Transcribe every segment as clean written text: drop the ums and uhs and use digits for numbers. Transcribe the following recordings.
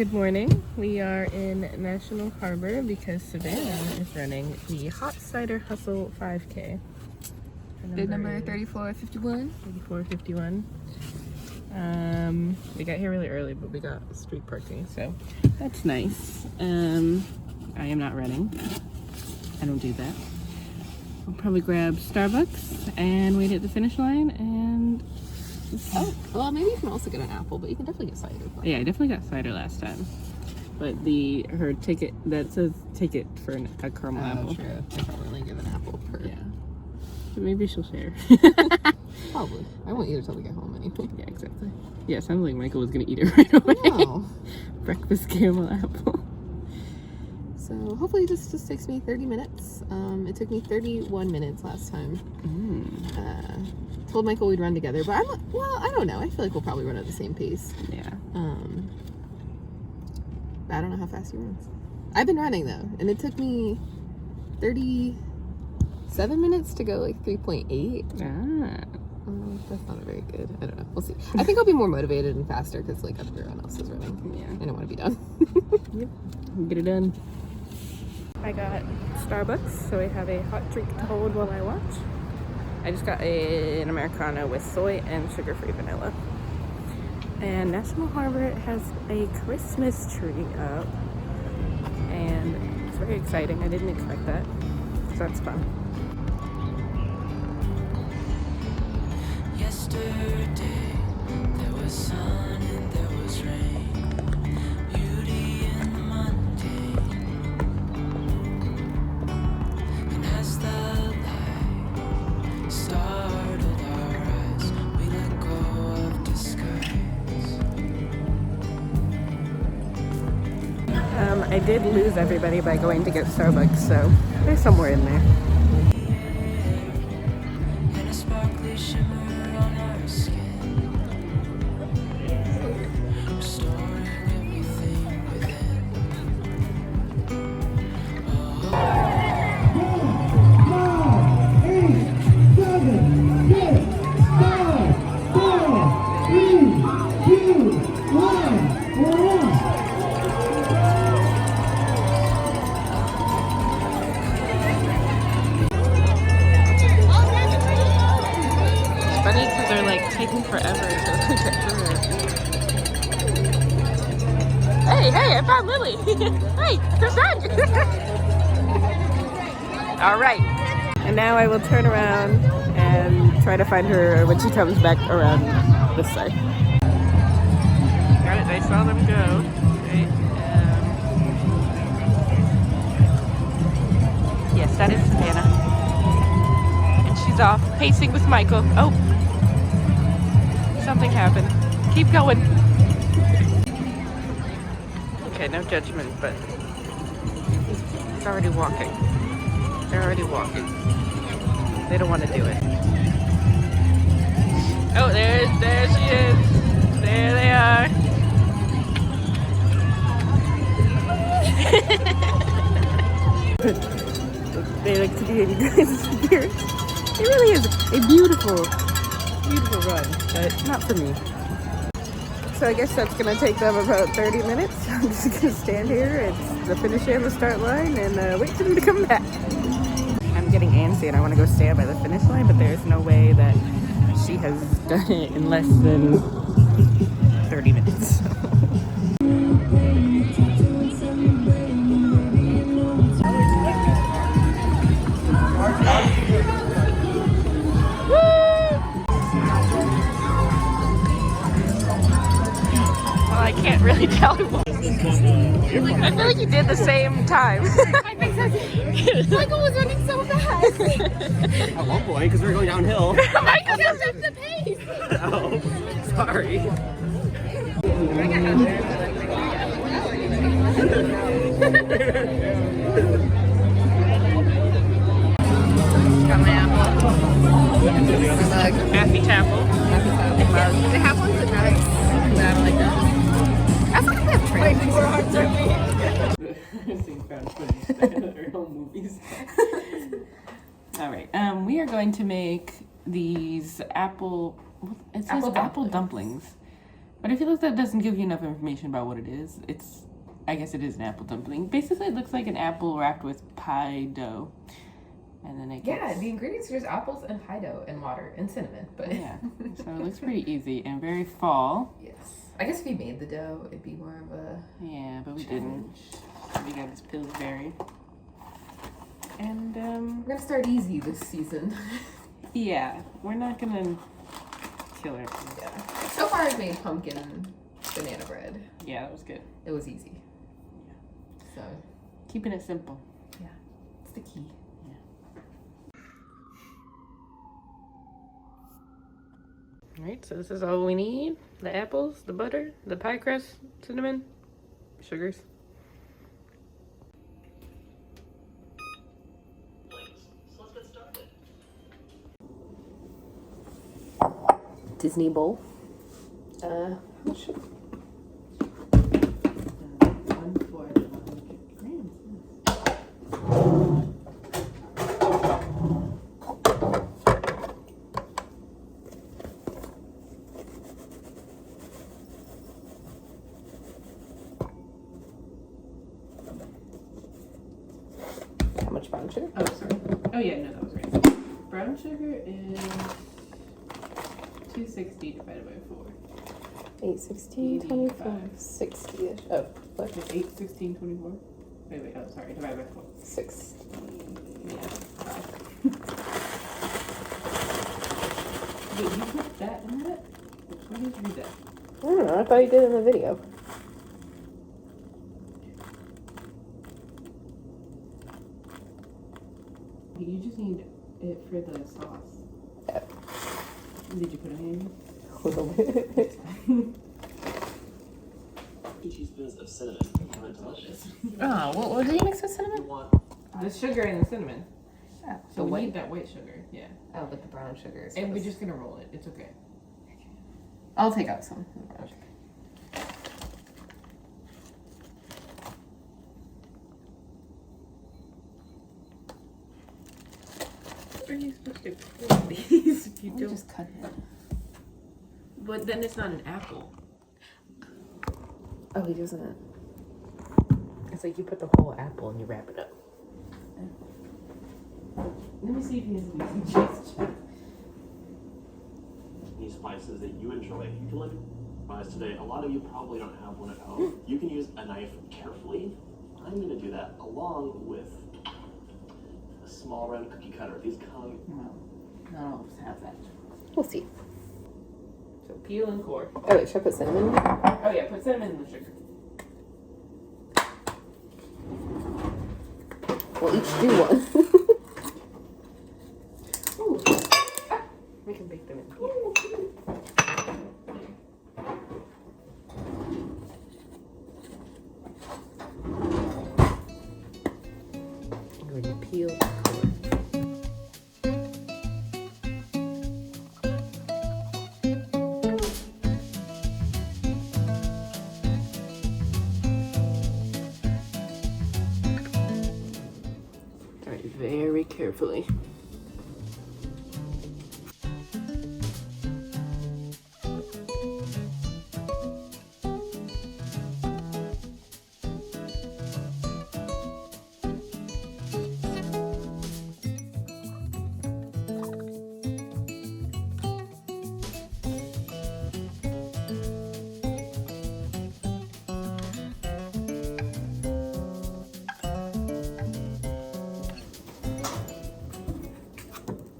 Good morning. We are in National Harbor because Savannah is running the Hot Cider Hustle 5K. Bid number 3451. 3451. We got here really early, but we got street parking, so that's nice. I am not running. I don't do that. We'll probably grab Starbucks and wait at the finish line and... Oh, well, maybe you can also get an apple, but you can definitely get cider. Yeah, I definitely got cider last time. But her ticket, that says ticket for a caramel apple. True. I probably only give an apple per. Yeah. But maybe she'll share. Probably. I won't eat it till we get home anyway. Yeah, exactly. Yeah, sounds like Michael was going to eat it right away. Wow. Breakfast caramel apple. So hopefully this just takes me 30 minutes. It took me 31 minutes last time. Told Michael we'd run together, but I don't know. I feel like we'll probably run at the same pace. Yeah. I don't know how fast he runs. I've been running though, and it took me 37 minutes to go like 3.8. That's not very good. I don't know. We'll see. I think I'll be more motivated and faster because like everyone else is running. Yeah. I don't want to be done. Yep. Get it done. I got Starbucks, so I have a hot drink to hold while I watch. I just got an Americano with soy and sugar-free vanilla. And National Harbor has a Christmas tree up. And it's very exciting. I didn't expect that. So that's fun. Yesterday, there was sun and there was rain. Beauty in the mundane. And as the light startled our eyes, we let go of disguise. I did lose everybody by going to get Starbucks, so they're somewhere in there. And a sparkly shimmer on our skin, restoring everything within. Taking forever to get through it. Hey, I found Lily. Hey, Cassandra. All right. And now I will turn around and try to find her when she comes back around this side. Got it. I saw them go. Right. Yes, that is Savannah. And she's off pacing with Michael. Oh. Something happened. Keep going. Okay, no judgment, but it's already walking. They're already walking. They don't want to do it. Oh, there she is. There they are. They like to be in you guys' spirits. It really is a beautiful run, but not for me. So I guess that's gonna take them about 30 minutes. I'm just gonna stand here at the finish and the start line and wait for them to come back. I'm getting antsy and I want to go stand by the finish line, but there's no way that she has done it in less than 30 minutes. I can't really tell you what. I feel like you did the same time. Michael was running so fast. At one point, because we were going downhill. Michael kept up the pace. Oh, sorry. Got my apple. Happy Tapple. They have ones that are bad like that. That's like that train. I've seen found footage in old movies. All right, we are going to make these apple. It says apple dumplings. But I feel like that doesn't give you enough information about what it is. I guess it is an apple dumpling. Basically, it looks like an apple wrapped with pie dough. And then it gets... Yeah, the ingredients are just apples and pie dough and water and cinnamon. But yeah, so it looks pretty easy and very fall. yes. I guess if we made the dough, it'd be more of a... Yeah, but we didn't. We got this Pillsbury. And, We're gonna start easy this season. yeah, we're not gonna kill it. Yeah. So far I've made pumpkin banana bread. Yeah, that was good. It was easy. So, Keeping it simple. yeah, it's the key. Alright, so this is all we need. The apples, the butter, the pie crust, cinnamon, sugars. Disney bowl. How much? 1/4 grams. How much brown sugar? Oh, sorry. Oh, yeah, no, that was right. Brown sugar is 260 divided by 4. 8, 16, 24, 60-ish. Oh, what? It's 8, 16, 24. Wait, oh, sorry, divided by 4. 6. Yeah. Wait, you put that in that? Why did you do that? I don't know. I thought you did it in the video. You just need it for the sauce. Yeah. Did you put it in? A little bit. 2 teaspoons of cinnamon. Delicious. Oh, what did you mix with You cinnamon? want The sugar and the cinnamon. Oh, So we need that white sugar, yeah. Oh, but the brown sugar is. And we're just gonna roll it. It's okay. I'll take out some. Brown sugar. Are you supposed to cut these if you I'll don't? just cut it. But then it's not an apple. Oh, he doesn't. It's like you put the whole apple and you wrap it up. Let me see if he has any suggestions. any spices that you enjoy. You can look at spices today. A lot of you probably don't have one at home. You can use a knife carefully. I'm going to do that along with a small round cookie cutter. These come. No, not all of us have that. We'll see. So peel and core. Oh, wait, should I put cinnamon? Oh yeah, put cinnamon in the sugar. We'll each do one. Ooh. Ah, we can bake them in here. I'm going to peel the core. Very carefully.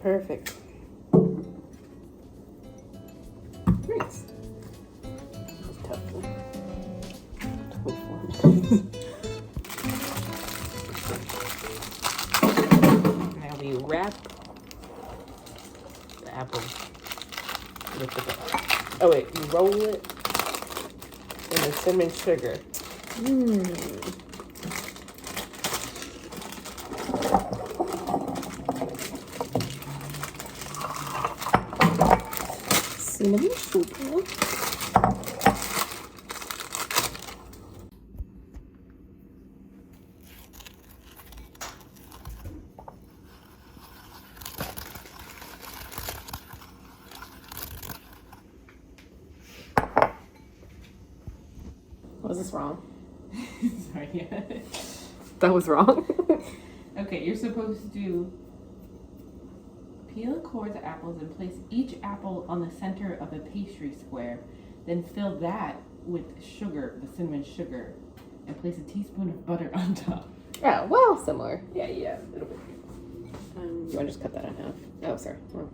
Perfect. Nice. Tough one. 24. Now we wrap the apple with the butter. Oh wait, you roll it in the cinnamon sugar. Cinnamon sugar. Was this wrong? Sorry, yeah. That was wrong. Okay, you're supposed to peel and core the apples and place each apple on the center of a pastry square. Then fill that with sugar, the cinnamon sugar, and place a teaspoon of butter on top. Oh, well, similar. Yeah, yeah. It'll be. You want to just cut that in half? Oh, sorry. Well.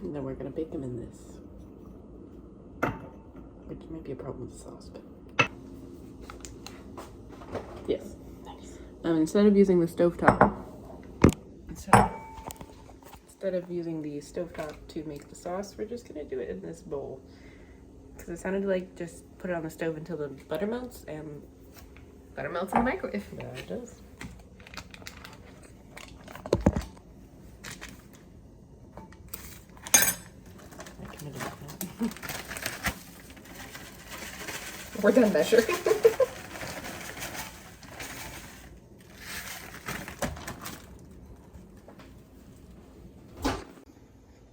And then we're gonna bake them in this. Which might be a problem with the sauce, but yes. Nice. Instead of using the stovetop, instead of using the stovetop to make the sauce, we're just gonna do it in this bowl. Because it sounded like just put it on the stove until the butter melts, and Butter melts in the microwave. yeah, it does. I committed that. We're done measuring.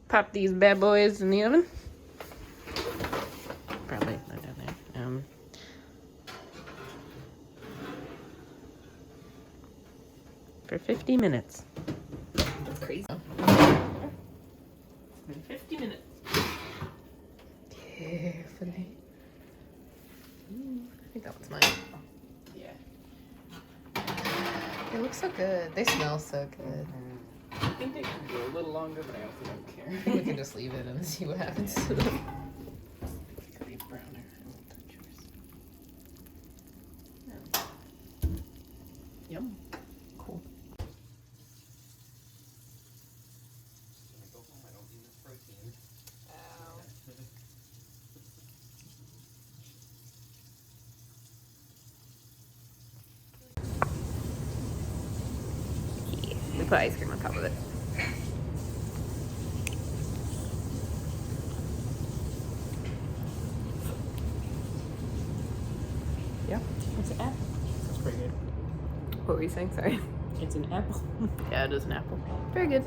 Pop these bad boys in the oven. Probably not down there. For 50 minutes. That's crazy. 50 minutes. Carefully. I think that one's mine. Yeah. It looks so good. They smell so good. I think they could go a little longer, but I also don't care. I think we can just leave it and see what happens to them. Could be browner. I won't touch yours. Yum. Cool. We put ice cream on top of it. Yeah. It's an apple. That's pretty good. What were you saying? Sorry. It's an apple. Yeah, it is an apple. Very good.